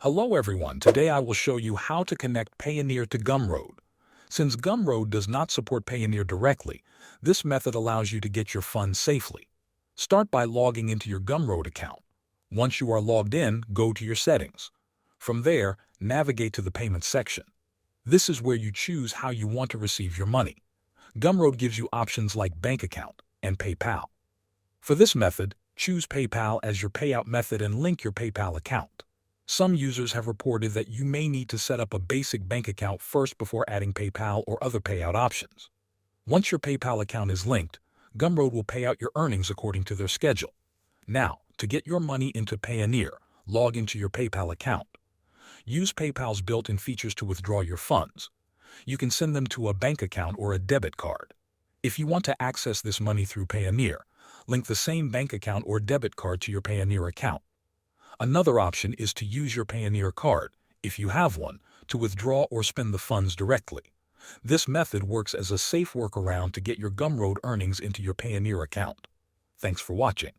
Hello everyone, today I will show you how to connect Payoneer to Gumroad. Since Gumroad does not support Payoneer directly, this method allows you to get your funds safely. Start by logging into your Gumroad account. Once you are logged in, go to your settings. From there, navigate to the payments section. This is where you choose how you want to receive your money. Gumroad gives you options like bank account and PayPal. For this method, choose PayPal as your payout method and link your PayPal account. Some users have reported that you may need to set up a basic bank account first before adding PayPal or other payout options. Once your PayPal account is linked, Gumroad will pay out your earnings according to their schedule. Now, to get your money into Payoneer, log into your PayPal account. Use PayPal's built-in features to withdraw your funds. You can send them to a bank account or a debit card. If you want to access this money through Payoneer, link the same bank account or debit card to your Payoneer account. Another option is to use your Payoneer card, if you have one, to withdraw or spend the funds directly. This method works as a safe workaround to get your Gumroad earnings into your Payoneer account. Thanks for watching.